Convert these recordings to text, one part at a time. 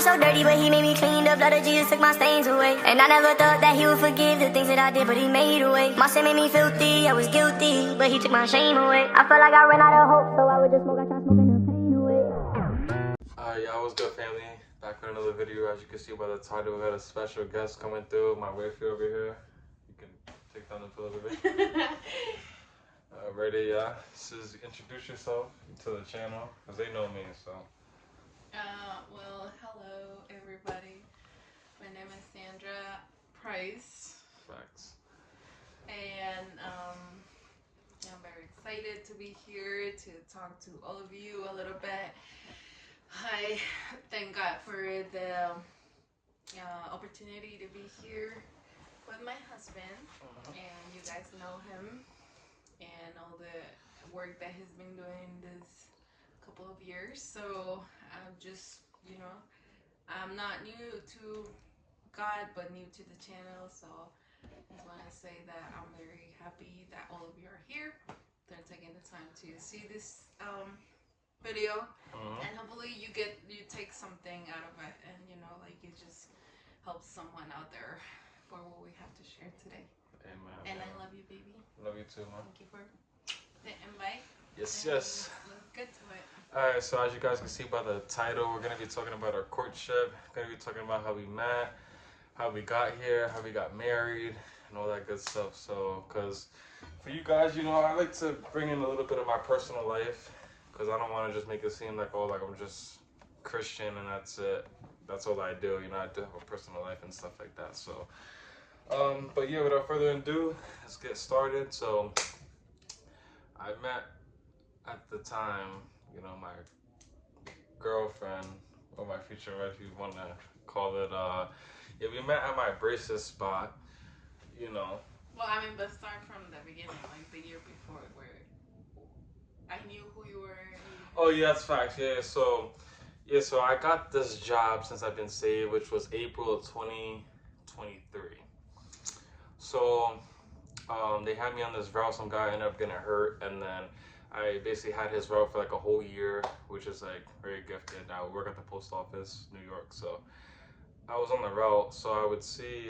was so dirty, but he made me clean. The blood of Jesus took my stains away. And I never thought that he would forgive the things that I did, but he made a way. My sin made me filthy, I was guilty, but he took my shame away. I felt like I ran out of hope, so I would just smoke. I tried smoking the pain away. Yeah, what's good, family? Back with another video. As you can see by the title, we got a special guest coming through. My wifey over here. You can take down the pillow a bit. Ready? Yeah. This is introduce yourself to the channel, because they know me, so. Well, hello everybody. My name is Sandra Price. Facts. And I'm very excited to be here to talk to all of you a little bit. I thank God for the opportunity to be here with my husband, and you guys know him and all the work that he's been doing this couple of years. So I'm just, I'm not new to God, but new to the channel. So I just want to say that I'm very happy that all of you are here. They're taking the time to see this video, and hopefully you take something out of it, and it just helps someone out there for what we have to share today. Amen. And I love you, baby. Love you too, man. Thank you for the invite. Yes, and yes. Let's get to it. Alright, so as you guys can see by the title, we're going to be talking about our courtship. We're going to be talking about how we met, how we got here, how we got married, and all that good stuff. So, because for you guys, I like to bring in a little bit of my personal life, because I don't want to just make it seem like, oh, like I'm just Christian and that's it. That's all I do. I do have a personal life and stuff like that. So, but yeah, without further ado, let's get started. So, I met at the time, my girlfriend, or my future wife, if you want to call it. Yeah, we met at my braces spot. Well, but start from the beginning, like the year before, where I knew who you were. Oh yeah, that's facts. So I got this job since I've been saved, which was April of 2023. So they had me on this route. Some guy ended up getting hurt, and then I basically had his route for like a whole year, which is like very gifted. I work at the post office, New York, so I was on the route. So I would see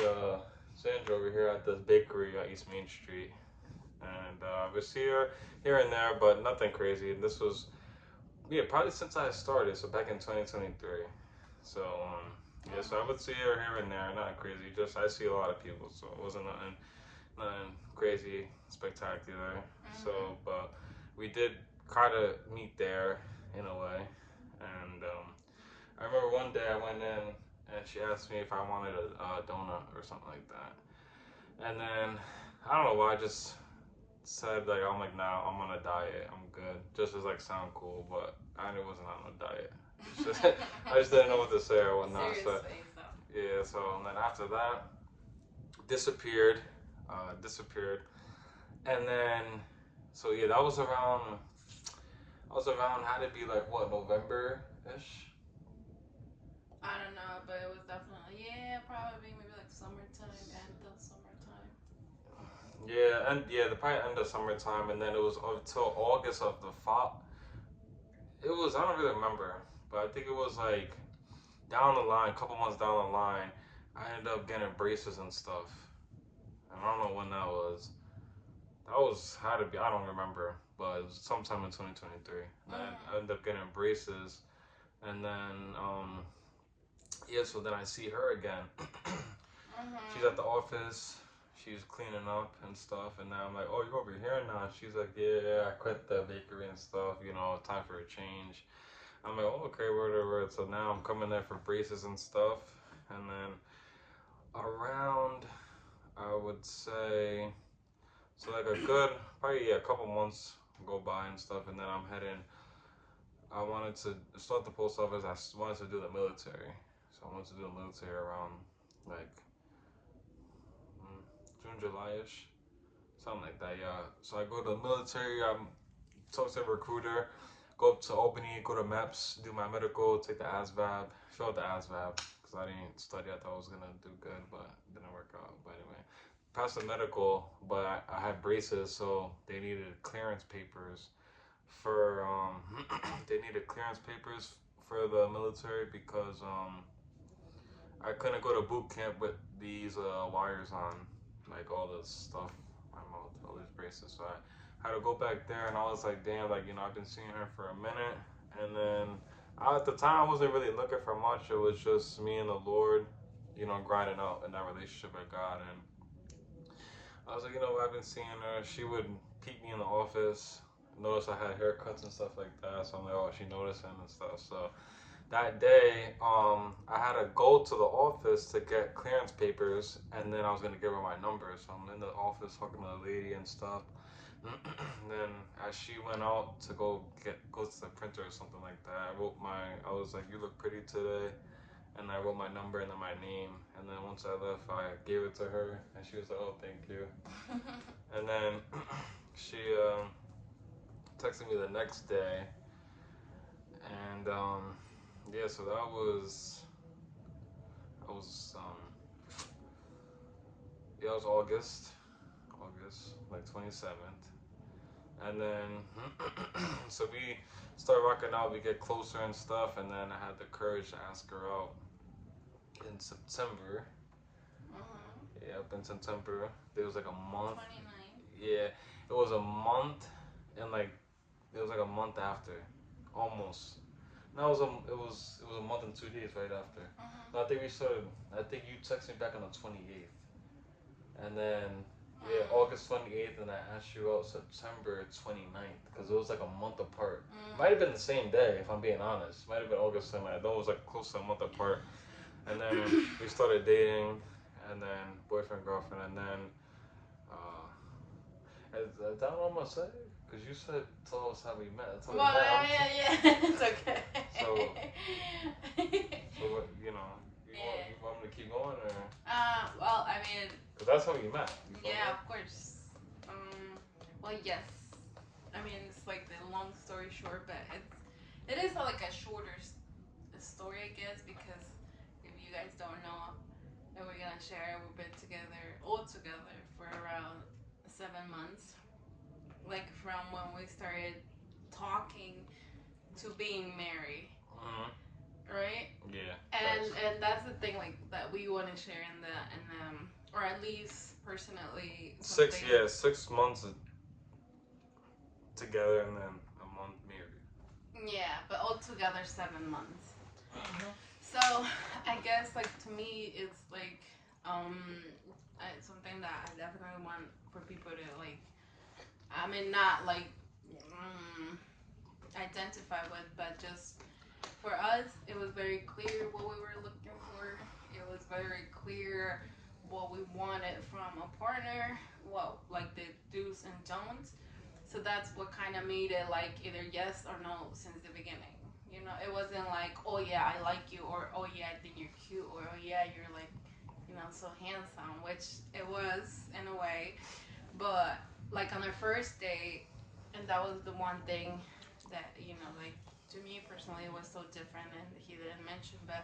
Sandra over here at this bakery on East Main Street, and I would see her here and there, but nothing crazy. And this was, probably since I started, so back in 2023. So so I would see her here and there, not crazy. Just I see a lot of people, so it wasn't nothing crazy, spectacular. So, but we did kind of meet there in a way. And I remember one day I went in and she asked me if I wanted a donut or something like that. And then I don't know why, I just said I'm like, nah, I'm on a diet. I'm good. Just as sound cool, but I wasn't on a diet. I just didn't know what to say or whatnot. So yeah. So and then after that, disappeared, and then so yeah, that was around. Had to be November-ish. I don't know, but it was definitely probably maybe summertime, end of summertime. The probably end of summertime, and then it was until August of the fall. It was, I don't really remember, but I think it was down the line, a couple months down the line, I ended up getting braces and stuff. And I don't know when that was. Had to be, I don't remember, but it was sometime in 2023. And I ended up getting braces, and then so then I see her again. She's at the office. She's cleaning up and stuff, and now I'm like, oh, you're over here now? She's like, yeah, I quit the bakery and stuff, time for a change. I'm like, oh, okay, word. So now I'm coming there for braces and stuff, and then around, I would say, so a good, probably a couple months go by and stuff, and then I'm heading, I wanted to start the post office. I wanted to do the military. So I wanted to do the military around June, July-ish, something like that, yeah. So I go to the military, talk to a recruiter, go up to Albany, go to MEPS, do my medical, take the ASVAB, fill out the ASVAB, because I didn't study. I thought I was going to do good, but it didn't work out. But anyway, passed the medical, but I had braces, so they needed clearance papers for, the military, because I couldn't go to boot camp with these wires on, like all this stuff, my mouth, all these braces. So I had to go back there, and I was like, damn, like I've been seeing her for a minute, and then at the time I wasn't really looking for much. It was just me and the Lord, grinding out in that relationship with God, and I was like, I've been seeing her. She would peek me in the office, notice I had haircuts and stuff like that. So I'm like, oh, she noticing and stuff. So that day, I had to go to the office to get clearance papers, and then I was gonna give her my number. So I'm in the office talking to the lady and stuff. And then as she went out to go to the printer or something like that, I was like, you look pretty today. And I wrote my number and then my name. And then once I left, I gave it to her, and she was like, "Oh, thank you." And then she texted me the next day, and yeah, so that was yeah, it was August like 27th, and then so we start rocking out. We get closer and stuff, and then I had the courage to ask her out in September. Yep, in September. It was like a month. 29. Yeah, it was a month, and like it was like a month after, almost. No, it was a month and 2 days right after. No, I think we started. I think you texted me back on the 28th, and then yeah, August 28th, and I asked you out September 29th because it was like a month apart. Might have been the same day if I'm being honest. Might have been August 29th. I know it was like close to a month apart, and then we started dating, and then boyfriend girlfriend, and then is that what I'm gonna say? Because you said tell us how we met. That's how we Well, met. yeah. It's okay. So, what, you want me to keep going or? Well, I mean. Because that's how we met. Yeah, of course. Well, yes. I mean, it's like the long story short, but it is like a shorter story, I guess, because if you guys don't know, and we're gonna share, we've been all together for around 7 months, like from when we started talking to being married, right? Yeah. And that's the thing, like that we want to share in or at least personally. 6 months together and then a month married. Yeah, but altogether 7 months. So I guess like to me it's like something that I definitely want for people to like. I mean, not like identify with, but just for us, it was very clear what we were looking for. It was very clear what we wanted from a partner, what like the do's and don'ts. So that's what kind of made it like either yes or no since the beginning. It wasn't like, oh yeah, I like you, or oh yeah, I think you're cute, or oh yeah, you're like, so handsome, which it was in a way. But like on our first date, and that was the one thing that, like to me personally, it was so different, and he didn't mention, but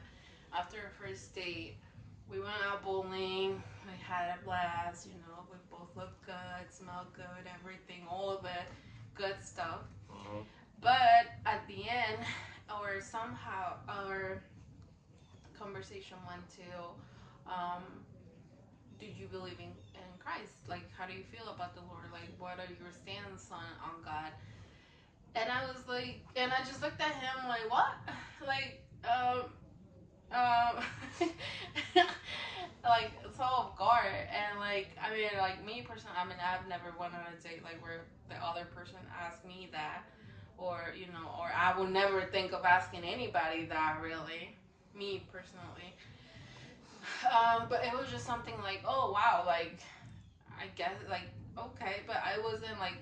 after our first date, we went out bowling. We had a blast. We both looked good, smelled good, everything, all of the good stuff. But at the end, or somehow, our conversation went to, do you believe in Christ? Like, how do you feel about the Lord? Like, what are your stance on God? And I was like, and I just looked at him like, what? Like, um, like so off guard, and like I mean, like me personally, I mean, I've never went on a date like where the other person asked me that, or or I would never think of asking anybody that, really, me personally. But it was just something like, oh wow, like I guess like okay, but I wasn't like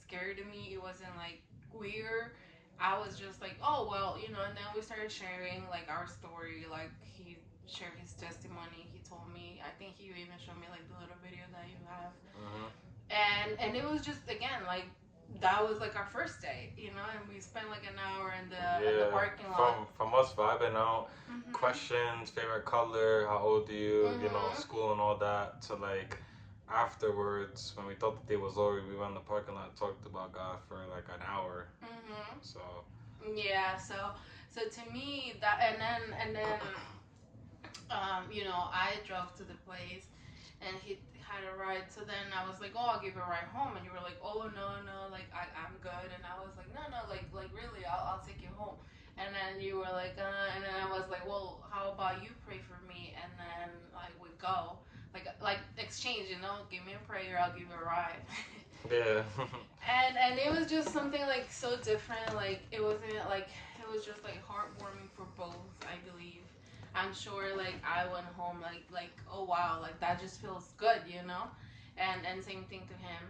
scared of me. It wasn't like weird. I was just like, oh well, and then we started sharing like our story. Like he shared his testimony. He told me. I think he even showed me like the little video that you have. And it was just again like that was like our first date, and we spent like an hour in the parking lot. From us vibing out, questions, favorite color, how old are you, school and all that, to like afterwards when we thought the day was over, we went in the parking lot, talked about God for like an hour. So yeah, so to me that, and then I drove to the place and he had a ride. So then I was like, oh, I'll give you a ride home. And you were like, oh, no, no, like, I'm good. And I was like, no, no, like really, I'll take you home. And then you were like, and then I was like, well, how about you pray for me? And then, like, we go. Like exchange, give me a prayer, I'll give you a ride. Yeah. And it was just something like so different. Like it wasn't like it was just like heartwarming for both. I believe. I'm sure like I went home like oh wow, like that just feels good, and same thing to him,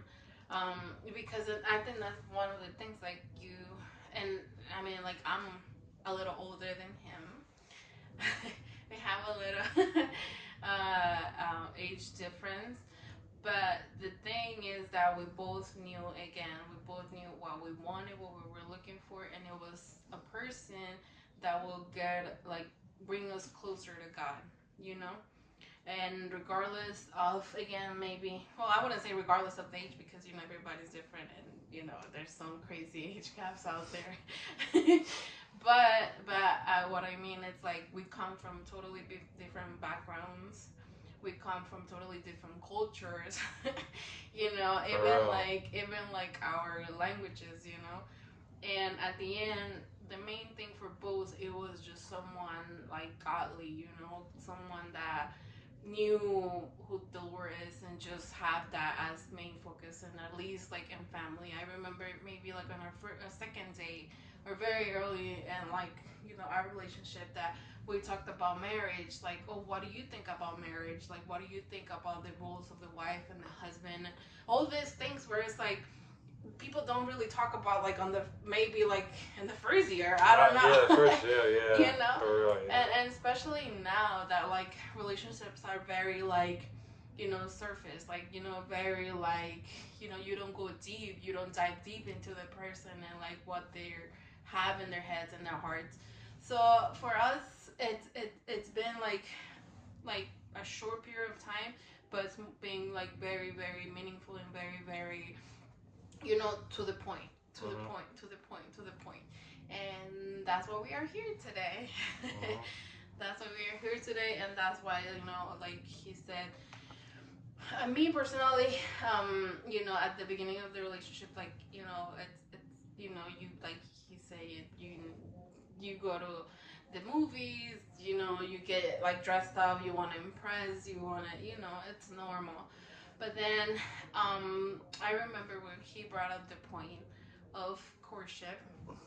because I think that's one of the things like you and I mean like I'm a little older than him. We have a little age difference. But the thing is that we both knew, again, we both knew what we wanted, what we were looking for, and it was a person that will bring us closer to God, you know? And regardless of, again, maybe, well, I wouldn't say regardless of age because, everybody's different and, there's some crazy age gaps out there. but what I mean, it's like we come from totally different backgrounds. We come from totally different cultures. Even like our languages. And at the end, the main thing for both, it was just someone like godly. Someone that knew who the Lord is and just have that as main focus, and at least like in family. I remember maybe like on our second date or very early in our relationship that we talked about marriage, like, oh, what do you think about marriage, like what do you think about the roles of the wife and the husband, all these things where it's like people don't really talk about like on the maybe like in the first year. I don't know. Yeah, first year, yeah. For real, yeah. And especially now that like relationships are very like surface, like very like you don't go deep, you don't dive deep into the person and like what they have in their heads and their hearts. So for us, it's been like a short period of time, but it's been like very very meaningful and very very to the point, to the point, to the point, to the point. And that's why we are here today. That's why we are here today, and that's why like he said, me personally, at the beginning of the relationship, like it's you like he said you go to the movies, you get like dressed up, you want to impress, you want to, it's normal. But then I remember when he brought up the point of courtship,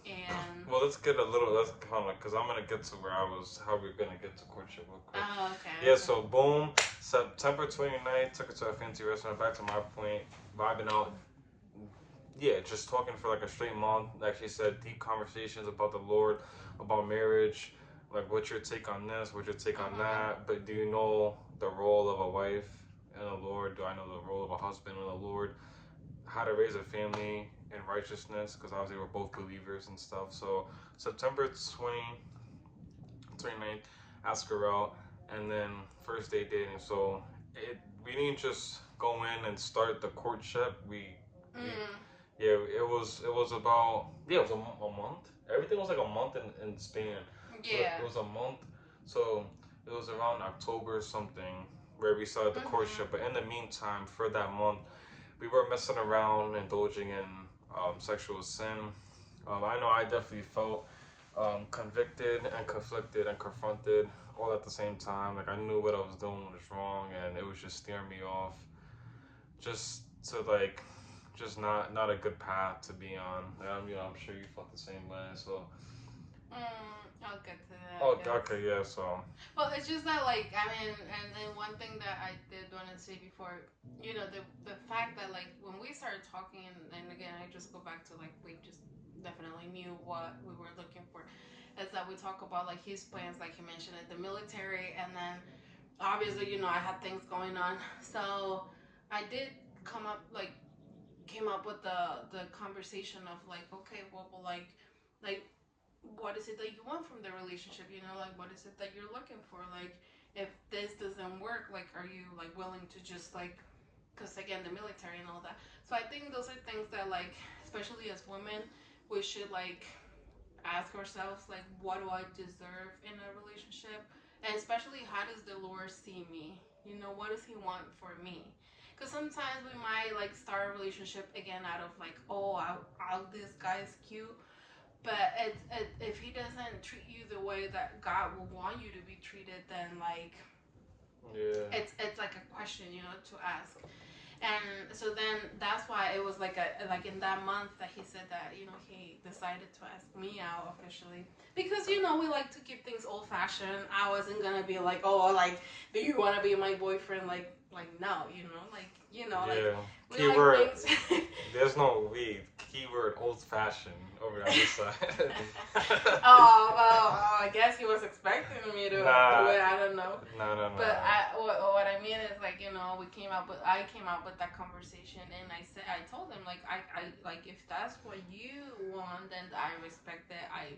and well, let's get a little. Let's kind of because I'm gonna get to where I was. How we're gonna get to courtship real quick. oh, okay. Yeah. So boom, September 29th, took it to a fancy restaurant. Back to my point, vibing out. Yeah, just talking for like a straight month. Like she said, deep conversations about the Lord, about marriage. Like, what's your take on this? What's your take on that? But do you know the role of a wife in the Lord? Do I know the role of a husband in the Lord? How to raise a family in righteousness? Because obviously we're both believers and stuff. So September 29th, ask her out, and then first day dating. So we didn't just go in and start the courtship. Yeah, it was about it was a month. Everything was like a month in Spain. Yeah. It was a month. So it was around October or something where we started the courtship. But in the meantime, for that month, we were messing around, indulging in sexual sin. I know I definitely felt convicted and conflicted and confronted all at the same time. Like I knew what I was doing was wrong, and it was just steering me off. Just to like just not a good path to be on. I'm sure you felt the same way. So. I'll get to that. Oh, okay, yeah. So. Well, it's just that, like, I mean, and then one thing that I did want to say before, the fact that like when we started talking, and again, I just go back to like we just definitely knew what we were looking for, is that we talk about like his plans, like he mentioned at the military, and then obviously I had things going on, so I did came up with the conversation of like, okay, well like what is it that you want from the relationship, like what is it that you're looking for, like if this doesn't work, like are you like willing to just like, because again the military and all that. So I think those are things that like especially as women we should like ask ourselves, like what do I deserve in a relationship, And especially, how does the Lord see me? You know, what does He want for me? Because sometimes we might like start a relationship again out of like, oh, this guy's cute, but if he doesn't treat you the way that God will want you to be treated, then like, Yeah. it's like a question, you know, to ask. And so then that's why it was like in that month that he said that, you know, he decided to ask me out officially, because you know we like to keep things old fashioned. I wasn't gonna be like, oh, like, do you want to be my boyfriend? Like no, you know, like, you know, like, Yeah. we Keyword. like things. There's no we. Keyword old fashioned over on this side. Oh well, I guess he was expecting me to Nah. do it. I don't know. No. But what I mean is, like, you know, I came up with that conversation, and I told him, like, I like, if that's what you want, then I respect it. I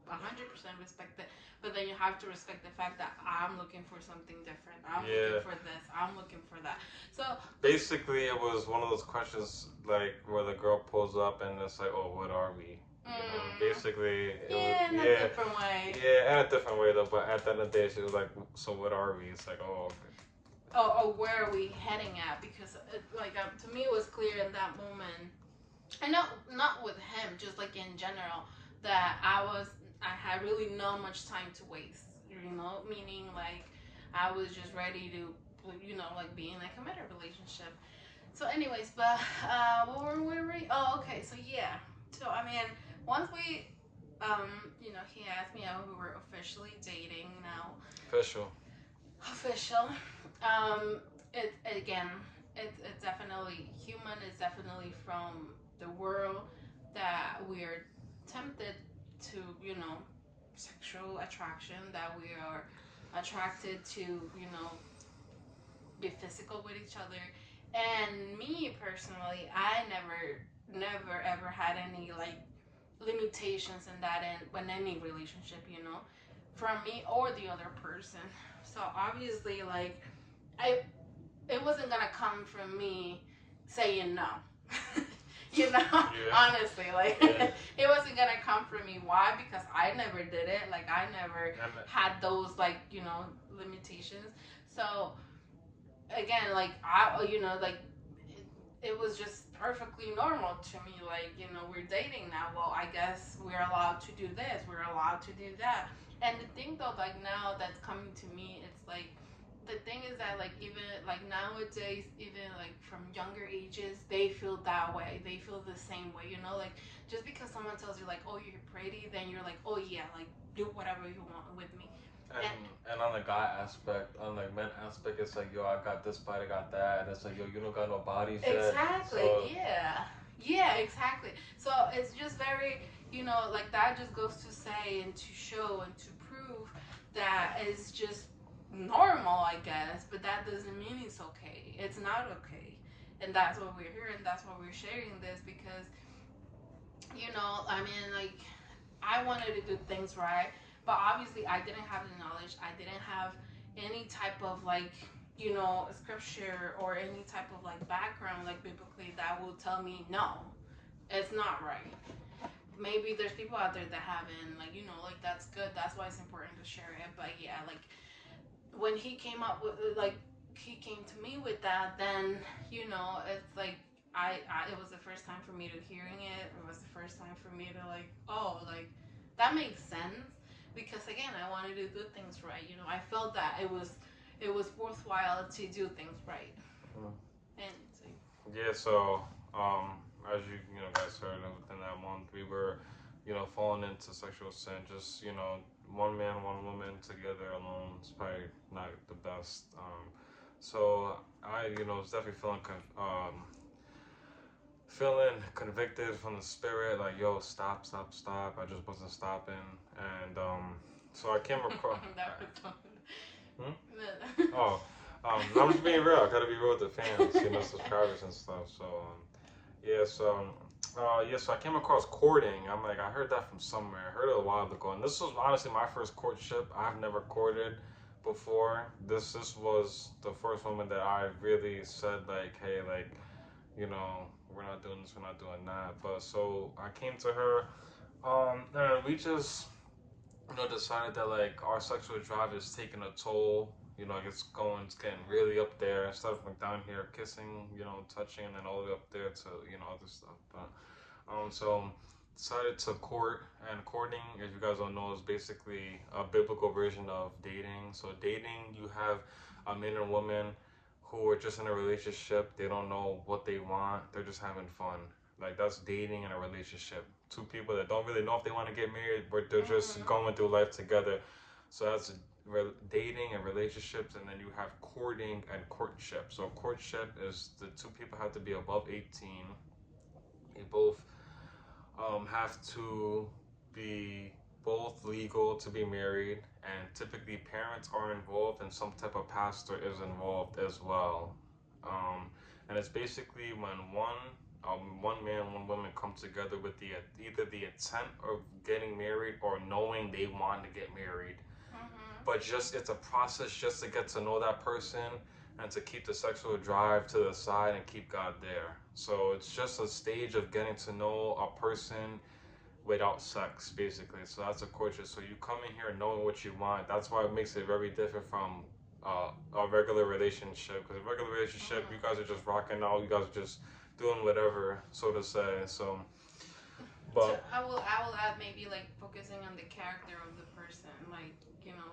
100% respect it. But then you have to respect the fact that I'm looking for something different. I'm looking for this. I'm looking for that. So basically, it was one of those questions like where the girl pulls up and it's like, oh, what are we? You know, basically, it was, in a different way. Yeah, in a different way though. But at the end of the day, she was like, "So what are we?" It's like, "Oh, okay." Oh, where are we heading at? Because to me, it was clear in that moment, and not with him, just like in general, that I had really not much time to waste. You know, meaning like I was just ready to, you know, like be in a committed relationship. So, anyways, but where were we? Oh, okay. So yeah. So I mean, once we, you know, he asked me out. We were officially dating now. Official. Official. Um, it again. It's definitely human. It's definitely from the world that we're tempted to, you know, sexual attraction. That we are attracted to, you know, be physical with each other. And me personally, I never ever had any like limitations in that in any relationship, you know, from me or the other person. So obviously, like, I it wasn't gonna come from me saying no. You know, honestly, like, it wasn't gonna come from me. Why? Because I never did it. Like, I never had those, like, you know, limitations. So again, like, I, you know, like, it was just perfectly normal to me. Like, you know, we're dating now. Well, I guess we're allowed to do this. We're allowed to do that. And the thing though, like, now that's coming to me, it's like, the thing is that, like, even like nowadays, even like from younger ages, they feel that way. They feel the same way. You know, like, just because someone tells you like, oh, you're pretty, then you're like, oh yeah, like, do whatever you want with me. And on the guy aspect, on the men aspect, it's like, yo, I got this body, I got that. And it's like, yo, you don't got no bodies yet. Exactly. So, yeah, exactly. So it's just very, you know, like, that just goes to say and to show and to prove that it's just normal, I guess. But that doesn't mean it's okay. It's not okay. And that's what we're here, and that's why we're sharing this, because, you know, I mean, like, I wanted to do things right, but obviously I didn't have the knowledge. I didn't have any type of, like, you know, scripture or any type of like background, like biblically, that will tell me no, it's not right. Maybe there's people out there that haven't, like, you know, like, that's good. That's why it's important to share it. But yeah, like, when he came up with, like, he came to me with that, then, you know, it's like, it was the first time for me to hearing it. It was the first time for me to, like, oh, like, that makes sense. Because again, I wanted to do things right. You know, I felt that it was worthwhile to do things right. And so, yeah, so as you know guys heard, within that month we were, you know, falling into sexual sin. Just, you know, one man, one woman together alone is probably not the best. So I, you know, was definitely feeling convicted from the spirit, like, yo, stop. I just wasn't stopping. And so I came across. Oh, I'm just being real. I gotta be real with the fans, you know, subscribers and stuff. So, yeah, so, so I came across courting. I'm like, I heard that from somewhere. I heard it a while ago, and this was honestly my first courtship. I've never courted before. This was the first woman that I really said, like, hey, like, you know, we're not doing this, we're not doing that. But so I came to her, and we just decided that like our sexual drive is taking a toll. Like it's getting really up there. Instead of like down here kissing, touching, and then all the way up there to other stuff. But so decided to court, and courting, if you guys don't know, is basically a biblical version of dating. So dating, you have a man and woman who are just in a relationship. They don't know what they want. They're just having fun. Like that's dating in a relationship. Two people that don't really know if they want to get married, but they're just going through life together. So that's dating and relationships, and then you have courting and courtship. So courtship is the two people have to be above 18. They both have to be both legal to be married, and typically parents are involved, and some type of pastor is involved as well. And it's basically when one man, one woman come together with the either the intent of getting married or knowing they want to get married. But just it's a process just to get to know that person and to keep the sexual drive to the side and keep God there. So it's just a stage of getting to know a person without sex, basically. So that's a courtship. So you come in here knowing what you want. That's why it makes it very different from a regular relationship. Because a regular relationship, you guys are just rocking out. You guys are just doing whatever, so to say. So, So but I will add maybe like focusing on the character of the person, like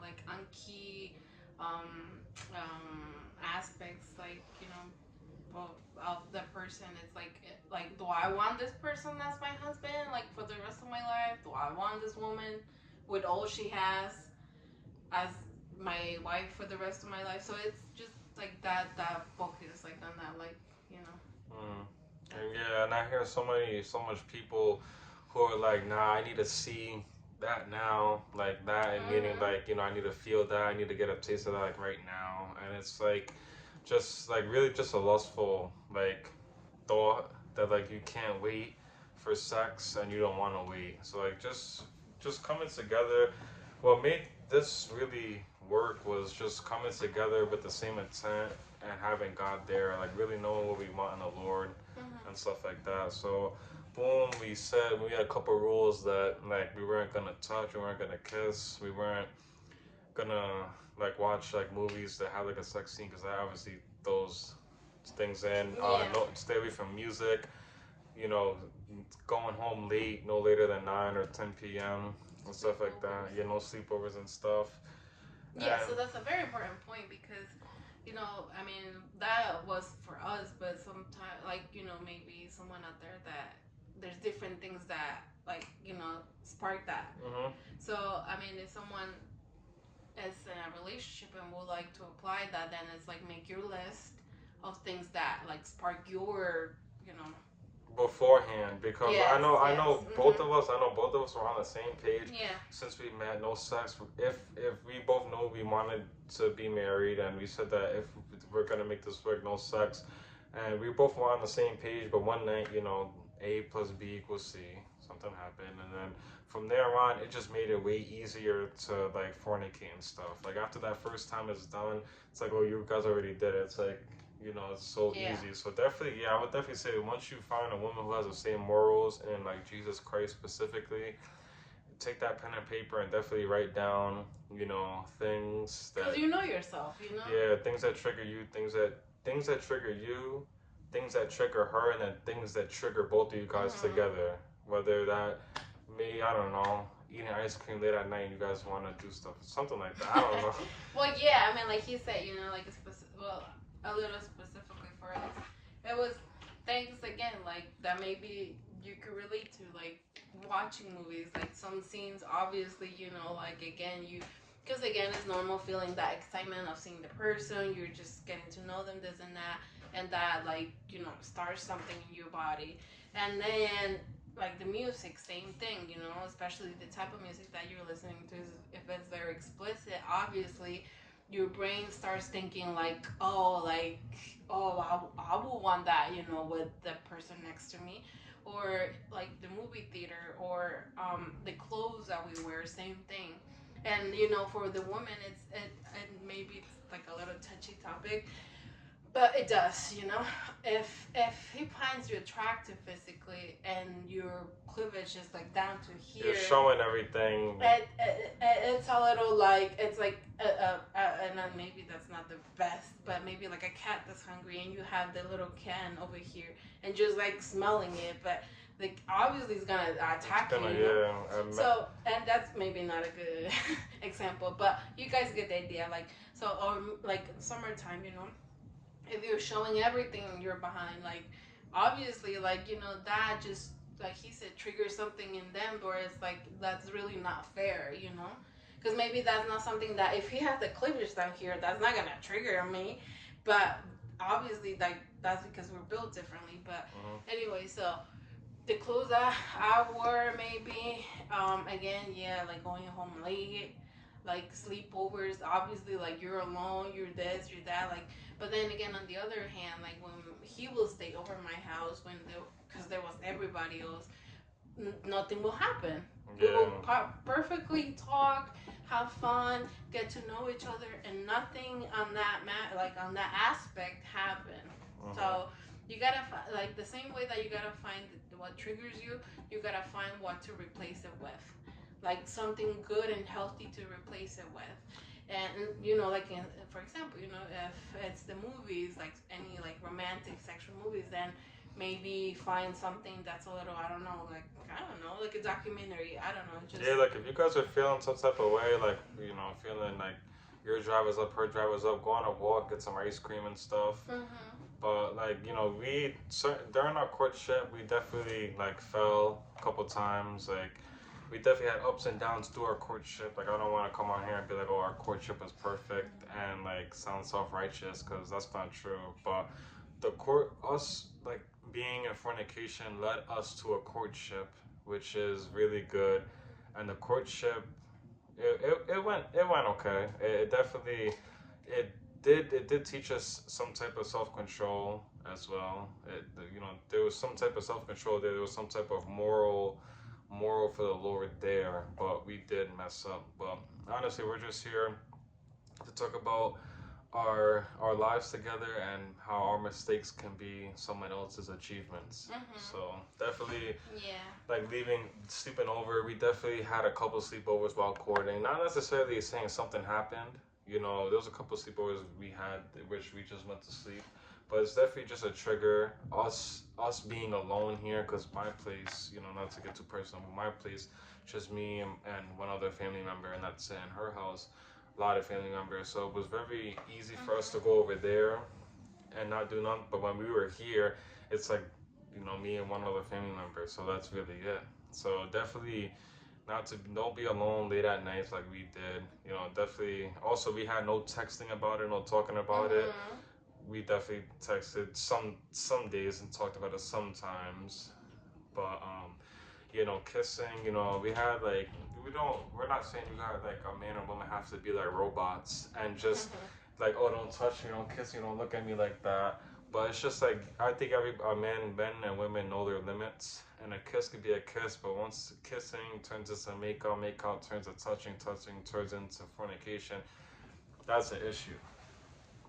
like on key aspects, like of the person. It's like do I want this person as my husband, like for the rest of my life? Do I want this woman with all she has as my wife for the rest of my life? So it's just like that focus, like on that, like you know. mm, and yeah, and I hear so much people who are like, nah, I need to see that now, like that, and meaning like, I need to feel that, I need to get a taste of that like right now, and it's like, just like really just a lustful like thought that like you can't wait for sex and you don't want to wait. So like just coming together. What made this really work was just coming together with the same intent and having God there, like really knowing what we want in the Lord and stuff like that. So boom, we had a couple rules that like we weren't gonna touch, we weren't gonna kiss, we weren't gonna like watch like movies that have like a sex scene, because that obviously those things in. Yeah. No, stay away from music. You know, going home late, no later than 9 or 10 p.m. and stuff like that. Yeah, no sleepovers and stuff. Yeah, so that's a very important point because, I mean, that was for us, but sometimes, like, maybe someone out there that there's different things that, like, spark that. So, I mean, if someone is in a relationship and would like to apply that, then it's like make your list of things that, like, spark your, beforehand, because Yes, I yes. know both of us. I know both of us were on the same page Yeah. since we met. No sex. If we both knew we wanted to be married, and we said that if we're gonna make this work, no sex, and we both were on the same page. But one night, A plus B equals C. Something happened, and then from there on, it just made it way easier to like fornicate and stuff. Like after that first time it's done, it's like, oh, you guys already did it. It's like, it's so Yeah. easy. So definitely, yeah, I would definitely say once you find a woman who has the same morals and like Jesus Christ specifically, take that pen and paper and definitely write down, things that, Because you know yourself, yeah, things that trigger you, things that trigger you, things that trigger her, and then things that trigger both of you guys together. Whether that I don't know, eating ice cream late at night and you guys want to do stuff, something like that. I don't know. Well, yeah, I mean, like he said, like a little specifically for us, it was things again like that maybe you could relate to, like watching movies, like some scenes, obviously, like again because again, it's normal feeling that excitement of seeing the person, you're just getting to know them, this and that, like starts something in your body, and then like the music, same thing, especially the type of music that you're listening to. If it's very explicit, obviously your brain starts thinking I will want that, with the person next to me, or like the movie theater, or the clothes that we wear, same thing. And for the woman, it maybe it's like a little touchy topic, but it does, you know. If he finds you attractive physically and your cleavage is like down to here, you're showing everything. It's a little like it's like and then maybe that's not the best, but maybe like a cat that's hungry and you have the little can over here and just like smelling it, but like obviously it's gonna attack you. Yeah. So and that's maybe not a good example, but you guys get the idea. Like so, or like summertime, you know, if you're showing everything you're behind, like obviously, like you know that just like he said triggers something in them, where it's like that's really not fair, you know, because maybe that's not something that if he has the cleavage down here, that's not gonna trigger me, but obviously like that's because we're built differently. But anyway, so the clothes I wore maybe again, yeah, like going home late, like sleepovers, obviously like you're alone, you're this, you're that, like, but then again on the other hand, like when he will stay over my house when because there was everybody else, nothing will happen. We will perfectly talk, have fun, get to know each other, and nothing on that like on that aspect happen. So you gotta like the same way that you gotta find what triggers you, you gotta find what to replace it with, like something good and healthy to replace it with. And you know, like for example, you know, if it's the movies, like any like romantic sexual movies, then maybe find something that's a little, I don't know, like I don't know, like a documentary. I don't know, just like if you guys are feeling some type of way, like you know, feeling like your driver's up, her driver's up, go on a walk, get some ice cream and stuff. But like you know, during our courtship, we definitely like fell a couple times. Like we definitely had ups and downs through our courtship. Like I don't want to come on here and be like, oh, our courtship was perfect and like sound self-righteous because that's not true. But us like being in fornication led us to a courtship, which is really good. And the courtship, it went okay. It definitely it it did teach us some type of self control as well. You know, there was some type of self control there. There was some type of moral for the Lord there, but we did mess up. But honestly, we're just here to talk about our lives together and how our mistakes can be someone else's achievements. So definitely, like sleeping over. We definitely had a couple sleepovers while courting. Not necessarily saying something happened. You know, there was a couple sleepovers we had which we just went to sleep. But it's definitely just a trigger. Us being alone here, because my place, you know, not to get too personal, but my place, just me and one other family member, and that's in her house a lot of family members, so it was very easy for us to go over there and not do nothing. But when we were here, it's like, you know, me and one other family member, so that's really it. So definitely don't be alone late at nights like we did. You know, definitely. Also, we had no texting about it, no talking about it. We definitely texted some days and talked about it sometimes, but you know, kissing, you know, we had like we're not saying you got like a man or woman have to be like robots and just like, oh, don't touch me, don't kiss me, don't look at me like that. But it's just like I think every men and women know their limits, and a kiss could be a kiss, but once kissing turns into makeout turns into touching turns into fornication, that's an issue.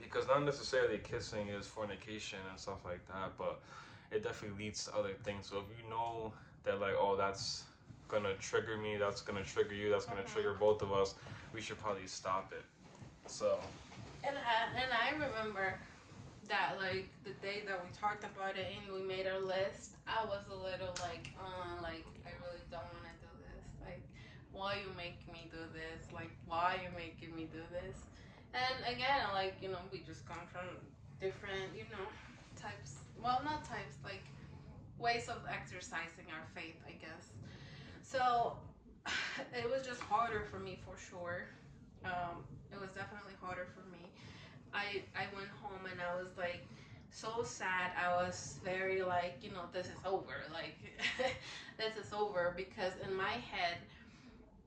Because not necessarily kissing is fornication and stuff like that, but it definitely leads to other things. So if you know that like, oh, that's gonna trigger me, that's gonna trigger you, that's gonna trigger both of us, we should probably stop it. So and I remember that like the day that we talked about it and we made our list, I was a little like I really don't want to do this. Like, why you make me do this? Like, why you making me do this? And again, like you know, we just come from different, you know, types. Well, not types, like ways of exercising our faith, I guess. So it was just harder for me for sure. It was definitely harder for me. I went home and I was like so sad. I was very like, you know, this is over. Like this is over because in my head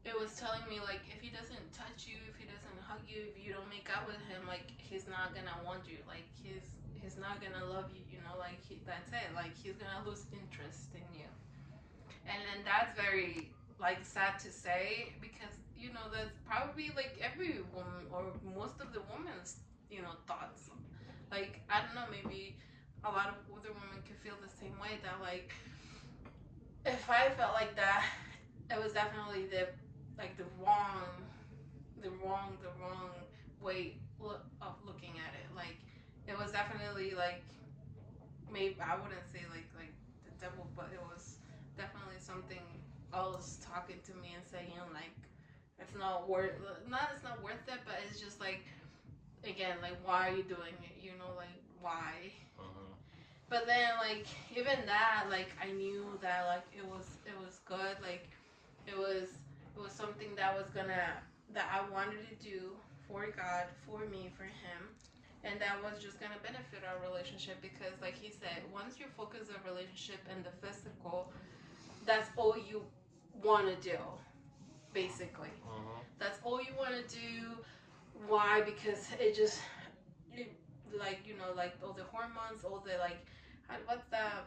it was telling me like if he doesn't touch you, if he doesn't hug you, if you don't make out with him, like he's not gonna want you. Like he's not gonna love you, you know, like that's it. Like he's gonna lose interest in you. And that's very like sad to say because you know that's probably like every woman or most of the women's, you know, thoughts Like, I don't know, maybe a lot of older women could feel the same way, that like, if I felt like that, it was definitely the wrong way of looking at it. Like, it was definitely like, maybe I wouldn't say like the devil, but it was definitely something else talking to me and saying like, it's not worth, not it's not worth it, but it's just like, again, like, why are you doing it? You know, like, why? But then, like, even that, like, I knew that like it was good. Like, it was something that I wanted to do for God, for me, for Him, and that was just gonna benefit our relationship, because, like he said, once you focus a relationship and the physical, that's all you want to do, basically. That's all you want to do. Why? Because like, like all the hormones, all the like, what's that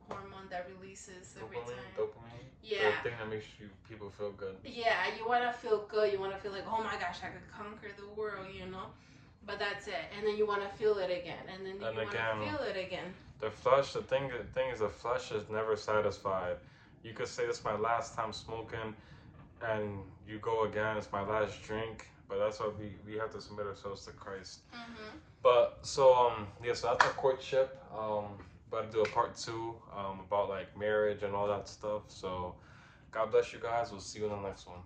hormone that releases every time? Dopamine. Yeah. The thing that makes people feel good. Yeah, you want to feel good. You want to feel like, oh my gosh, I could conquer the world. But that's it. And then you want to feel it again, and then you want to feel it again. The flesh, the thing is, the flesh is never satisfied. You could say, "It's my last time smoking," and you go again, "It's my last drink." But that's why we have to submit ourselves to Christ. But so so that's a courtship. About to do a part 2 about like marriage and all that stuff. So God bless you guys. We'll see you in the next one.